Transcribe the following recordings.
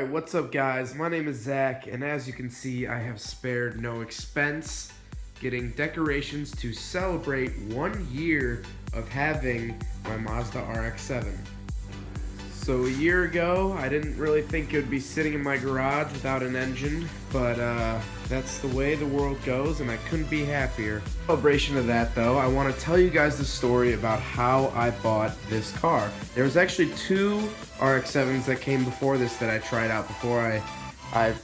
Alright, what's up guys? My name is Zach, and as you can see, I have spared no expense getting decorations to celebrate 1 year of having my Mazda RX-7. So a year ago, I didn't really think it would be sitting in my garage without an engine, but that's the way the world goes, and I couldn't be happier. In celebration of that though, I want to tell you guys the story about how I bought this car. There was actually two RX-7s that came before this that I tried out before I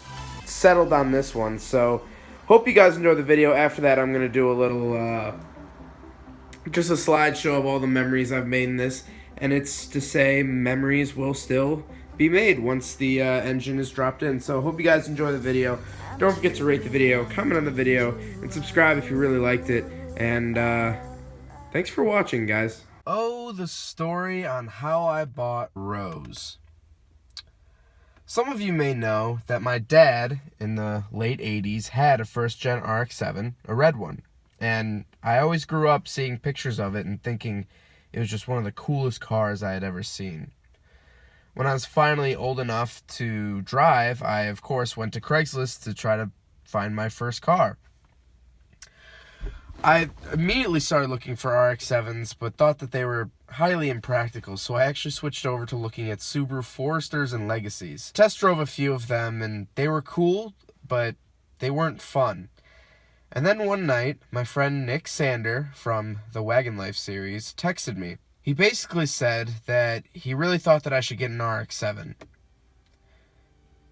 settled on this one. So hope you guys enjoy the video. After that, I'm going to do a little, just a slideshow of all the memories I've made in this. And it's to say memories will still be made once the engine is dropped in. So hope you guys enjoy the video. Don't forget to rate the video, comment on the video, and subscribe if you really liked it. And thanks for watching, guys. Oh, the story on how I bought Rose. Some of you may know that my dad, in the late 80s, had a first-gen RX-7, a red one. And I always grew up seeing pictures of it and thinking it was just one of the coolest cars I had ever seen. When I was finally old enough to drive, I of course went to Craigslist to try to find my first car. I immediately started looking for RX-7s, but thought that they were highly impractical, so I actually switched over to looking at Subaru Foresters and Legacies. Test drove a few of them, and they were cool, but they weren't fun. And then one night, my friend Nick Sander from the Wagon Life series texted me. He basically said that he really thought that I should get an RX-7.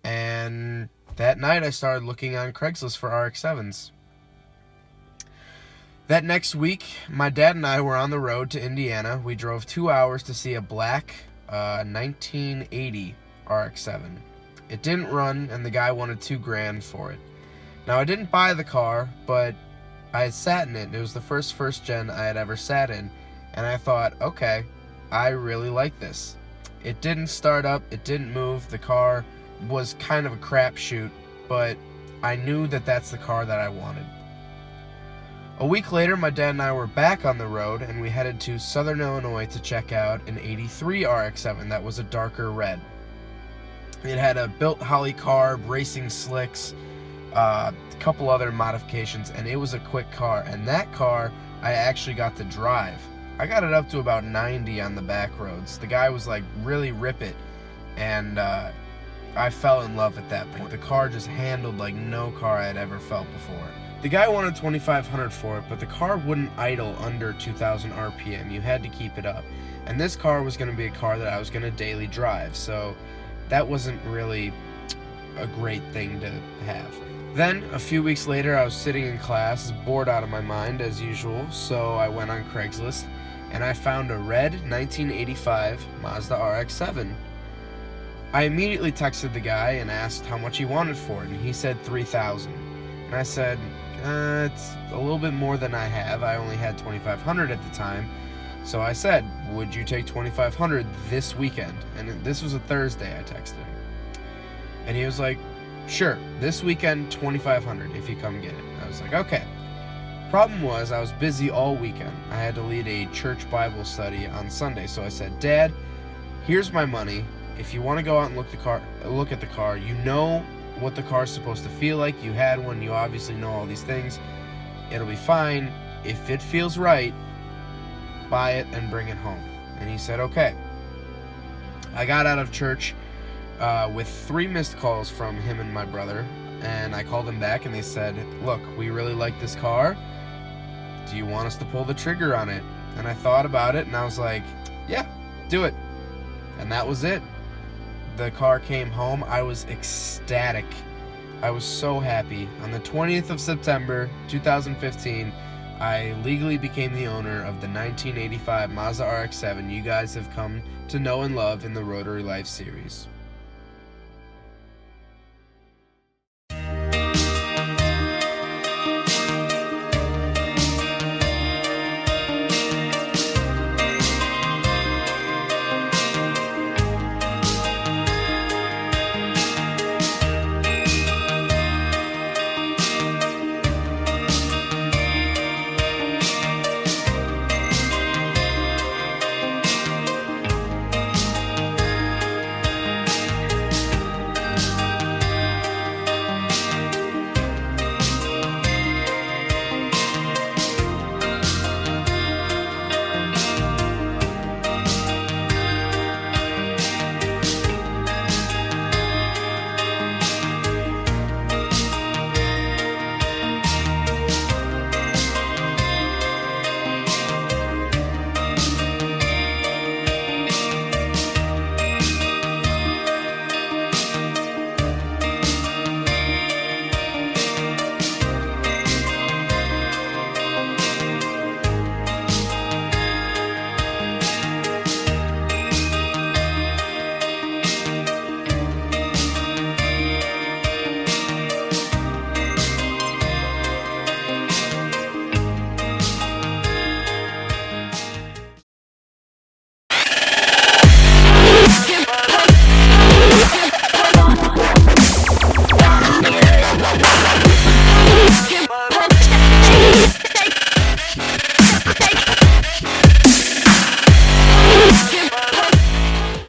And that night I started looking on Craigslist for RX-7s. That next week, my dad and I were on the road to Indiana. We drove 2 hours to see a black 1980 RX-7. It didn't run, and the guy wanted $2,000 for it. Now, I didn't buy the car, but I had sat in it. It was the first gen I had ever sat in, and I thought, okay, I really like this. It didn't start up, it didn't move, the car was kind of a crapshoot, but I knew that that's the car that I wanted. A week later, my dad and I were back on the road, and we headed to Southern Illinois to check out an 83 RX-7 that was a darker red. It had a built Holly carb, racing slicks, a couple other modifications, and it was a quick car. And that car I actually got to drive. I got it up to about 90 on the back roads. The guy was like, really rip it, and I fell in love at that point. The car just handled like no car I had ever felt before. The guy wanted $2,500 for it, but the car wouldn't idle under 2,000 RPM. You had to keep it up, and this car was going to be a car that I was going to daily drive, so that wasn't really a great thing to have. Then, a few weeks later, I was sitting in class, bored out of my mind as usual, so I went on Craigslist, and I found a red 1985 Mazda RX-7. I immediately texted the guy and asked how much he wanted for it, and he said $3,000. And I said, it's a little bit more than I have. I only had $2,500 at the time. So I said, would you take $2,500 this weekend? And this was a Thursday, I texted him. And he was like, sure, this weekend, $2,500 if you come get it. I was like, okay. Problem was, I was busy all weekend. I had to lead a church Bible study on Sunday, so I said, Dad, here's my money. If you want to go out and look at the car, you know what the car's supposed to feel like. You had one, you obviously know all these things. It'll be fine. If it feels right, buy it and bring it home. And he said, okay. I got out of church with 3 missed calls from him and my brother, and I called them back and they said, look, we really like this car. Do you want us to pull the trigger on it? And I thought about it and I was like, yeah, do it. And that was it. The car came home. I was ecstatic. I was so happy. On the 20th of September 2015, I legally became the owner of the 1985 Mazda RX-7 you guys have come to know and love in the Rotary Life series.